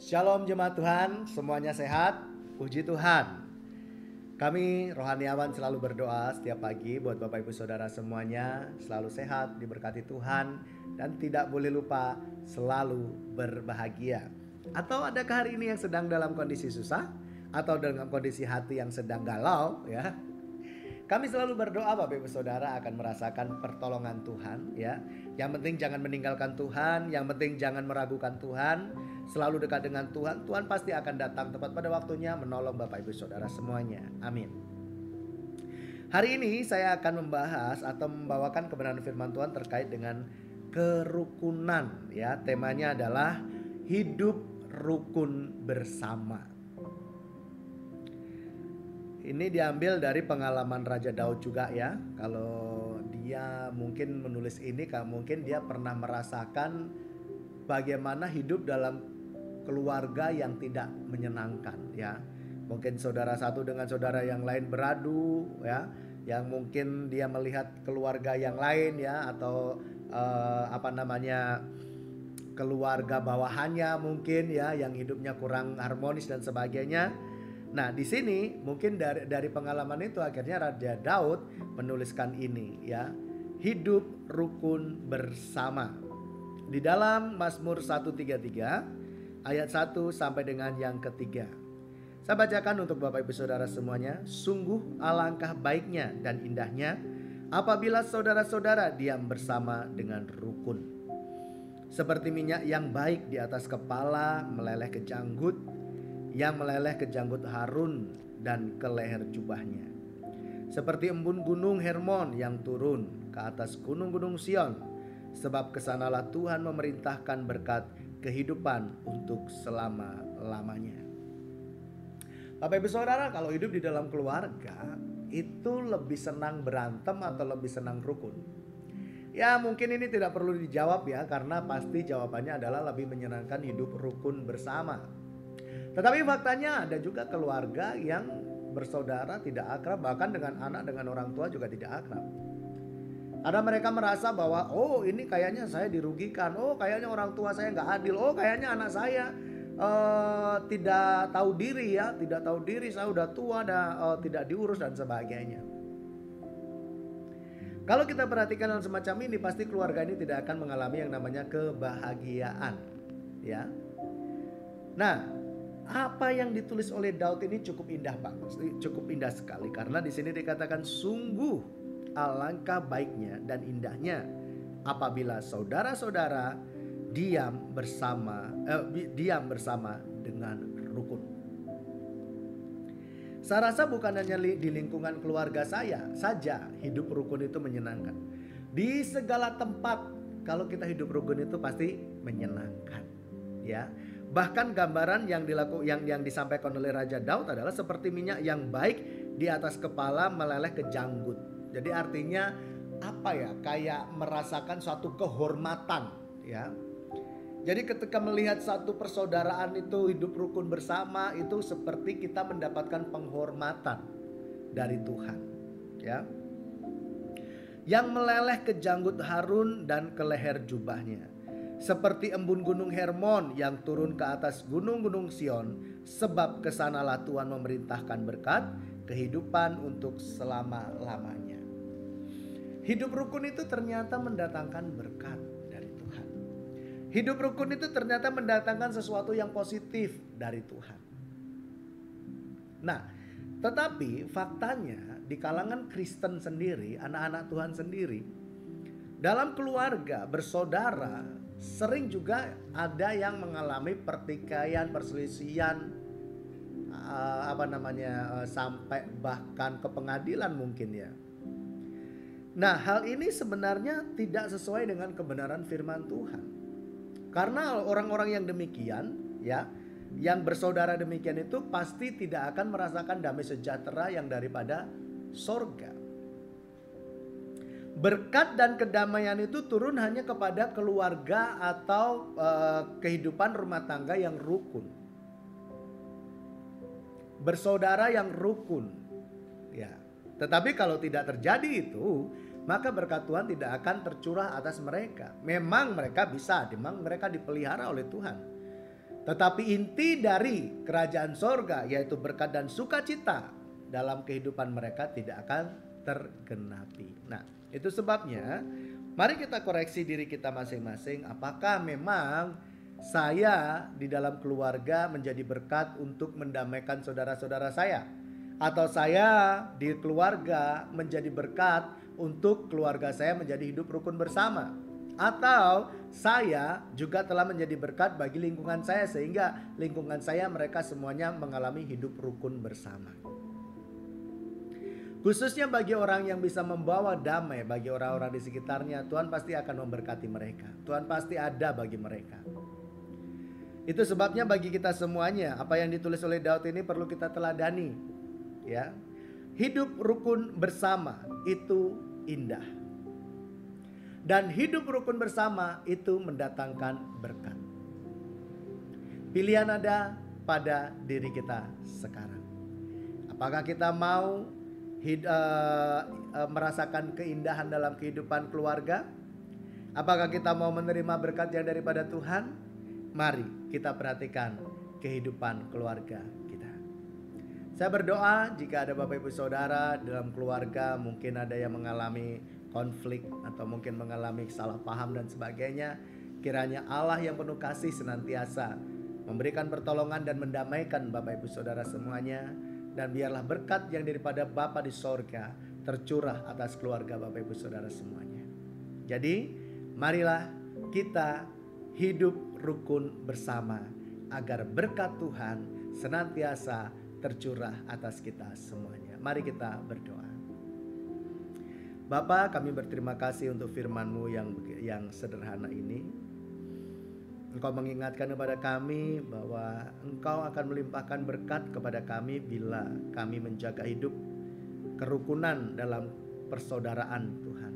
Shalom jemaat Tuhan, semuanya sehat? Puji Tuhan. Kami rohaniawan selalu berdoa setiap pagi buat Bapak Ibu Saudara semuanya selalu sehat, diberkati Tuhan, dan tidak boleh lupa selalu berbahagia. Atau adakah hari ini yang sedang dalam kondisi susah? Atau dalam kondisi hati yang sedang galau ya? Kami selalu berdoa Bapak Ibu Saudara akan merasakan pertolongan Tuhan ya. Yang penting jangan meninggalkan Tuhan, yang penting jangan meragukan Tuhan. Selalu dekat dengan Tuhan, Tuhan pasti akan datang tepat pada waktunya menolong Bapak Ibu Saudara semuanya. Amin. Hari ini saya akan membahas atau membawakan kebenaran firman Tuhan terkait dengan kerukunan ya. Temanya adalah hidup rukun bersama. Ini diambil dari pengalaman Raja Daud juga ya. Kalau dia mungkin menulis ini, mungkin dia pernah merasakan bagaimana hidup dalam keluarga yang tidak menyenangkan ya. Mungkin saudara satu dengan saudara yang lain beradu ya. Yang mungkin dia melihat keluarga yang lain ya, atau keluarga bawahannya mungkin ya, yang hidupnya kurang harmonis dan sebagainya. Nah, di sini mungkin dari pengalaman itu akhirnya Raja Daud menuliskan ini ya. Hidup rukun bersama. Di dalam Mazmur 133 ayat 1 sampai dengan yang ketiga. Saya bacakan untuk Bapak Ibu Saudara semuanya. Sungguh alangkah baiknya dan indahnya apabila saudara-saudara diam bersama dengan rukun. Seperti minyak yang baik di atas kepala meleleh ke janggut, yang meleleh ke janggut Harun dan ke leher jubahnya. Seperti embun gunung Hermon yang turun ke atas gunung-gunung Sion. Sebab kesanalah Tuhan memerintahkan berkat kehidupan untuk selama-lamanya. Bapak Ibu Saudara, kalau hidup di dalam keluarga itu lebih senang berantem atau lebih senang rukun? Ya mungkin ini tidak perlu dijawab ya, karena pasti jawabannya adalah lebih menyenangkan hidup rukun bersama. Tetapi faktanya ada juga keluarga yang bersaudara tidak akrab, bahkan dengan anak dengan orang tua juga tidak akrab. Ada mereka merasa bahwa oh ini kayaknya saya dirugikan, oh kayaknya orang tua saya nggak adil, oh kayaknya anak saya tidak tahu diri ya, tidak tahu diri, saya udah tua, tidak diurus dan sebagainya. Kalau kita perhatikan hal semacam ini, pasti keluarga ini tidak akan mengalami yang namanya kebahagiaan ya. Nah, apa yang ditulis oleh Daud ini cukup indah banget, cukup indah sekali, karena di sini dikatakan sungguh alangkah baiknya dan indahnya apabila saudara-saudara diam bersama dengan rukun. Saya rasa bukan hanya di lingkungan keluarga saya saja hidup rukun itu menyenangkan. Di segala tempat kalau kita hidup rukun itu pasti menyenangkan ya. Bahkan gambaran yang disampaikan oleh Raja Daud adalah seperti minyak yang baik di atas kepala meleleh ke janggut. Jadi artinya apa ya? Kayak merasakan suatu kehormatan ya. Jadi ketika melihat satu persaudaraan itu hidup rukun bersama, itu seperti kita mendapatkan penghormatan dari Tuhan ya. Yang meleleh ke janggut Harun dan ke leher jubahnya. Seperti embun gunung Hermon yang turun ke atas gunung-gunung Sion. Sebab kesanalah Tuhan memerintahkan berkat kehidupan untuk selama-lamanya. Hidup rukun itu ternyata mendatangkan berkat dari Tuhan. Hidup rukun itu ternyata mendatangkan sesuatu yang positif dari Tuhan. Nah, tetapi faktanya di kalangan Kristen sendiri, anak-anak Tuhan sendiri, dalam keluarga bersaudara, sering juga ada yang mengalami pertikaian, perselisihan, sampai bahkan ke pengadilan mungkin ya. Nah, hal ini sebenarnya tidak sesuai dengan kebenaran firman Tuhan. Karena orang-orang yang demikian ya, yang bersaudara demikian itu pasti tidak akan merasakan damai sejahtera yang daripada sorga. Berkat dan kedamaian itu turun hanya kepada keluarga atau kehidupan rumah tangga yang rukun. Bersaudara yang rukun. Ya. Tetapi kalau tidak terjadi itu, maka berkat Tuhan tidak akan tercurah atas mereka. Memang mereka bisa, memang mereka dipelihara oleh Tuhan. Tetapi inti dari kerajaan sorga yaitu berkat dan sukacita dalam kehidupan mereka tidak akan tergenapi. Nah, itu sebabnya mari kita koreksi diri kita masing-masing. Apakah memang saya di dalam keluarga menjadi berkat untuk mendamaikan saudara-saudara saya? Atau saya di keluarga menjadi berkat untuk keluarga saya menjadi hidup rukun bersama? Atau saya juga telah menjadi berkat bagi lingkungan saya sehingga lingkungan saya mereka semuanya mengalami hidup rukun bersama. Khususnya bagi orang yang bisa membawa damai bagi orang-orang di sekitarnya, Tuhan pasti akan memberkati mereka. Tuhan pasti ada bagi mereka. Itu sebabnya bagi kita semuanya apa yang ditulis oleh Daud ini perlu kita teladani, ya. Hidup rukun bersama itu indah. Dan hidup rukun bersama itu mendatangkan berkat. Pilihan ada pada diri kita sekarang. Apakah kita mau merasakan keindahan dalam kehidupan keluarga? Apakah kita mau menerima berkat yang daripada Tuhan? Mari kita perhatikan kehidupan keluarga kita. Saya berdoa jika ada Bapak Ibu Saudara dalam keluarga mungkin ada yang mengalami konflik atau mungkin mengalami salah paham dan sebagainya, kiranya Allah yang penuh kasih senantiasa memberikan pertolongan dan mendamaikan Bapak Ibu Saudara semuanya, dan biarlah berkat yang daripada Bapa di sorga tercurah atas keluarga Bapak Ibu Saudara semuanya. Jadi marilah kita hidup rukun bersama agar berkat Tuhan senantiasa tercurah atas kita semuanya. Mari kita berdoa. Bapa, kami berterima kasih untuk firman-Mu yang sederhana ini. Engkau mengingatkan kepada kami bahwa Engkau akan melimpahkan berkat kepada kami bila kami menjaga hidup kerukunan dalam persaudaraan Tuhan.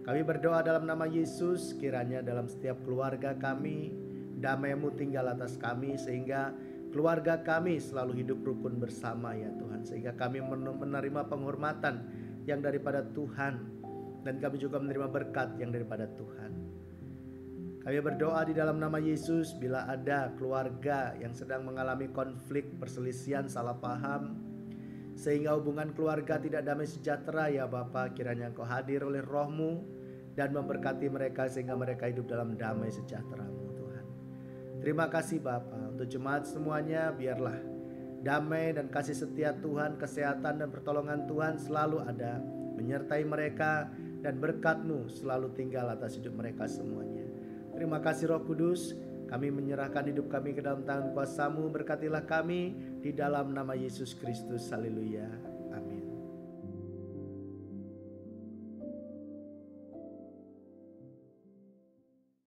Kami berdoa dalam nama Yesus, kiranya dalam setiap keluarga kami damai-Mu tinggal atas kami sehingga keluarga kami selalu hidup rukun bersama ya Tuhan. Sehingga kami menerima penghormatan yang daripada Tuhan dan kami juga menerima berkat yang daripada Tuhan. Kami berdoa di dalam nama Yesus bila ada keluarga yang sedang mengalami konflik, perselisihan, salah paham sehingga hubungan keluarga tidak damai sejahtera ya Bapa, kiranya Engkau hadir oleh Roh-Mu dan memberkati mereka sehingga mereka hidup dalam damai sejahtera-Mu Tuhan. Terima kasih Bapa. Untuk jemaat semuanya biarlah damai dan kasih setia Tuhan, kesehatan dan pertolongan Tuhan selalu ada menyertai mereka dan berkat-Mu selalu tinggal atas hidup mereka semuanya. Terima kasih Roh Kudus, kami menyerahkan hidup kami ke dalam tangan kuasa-Mu, berkatilah kami di dalam nama Yesus Kristus. Haleluya.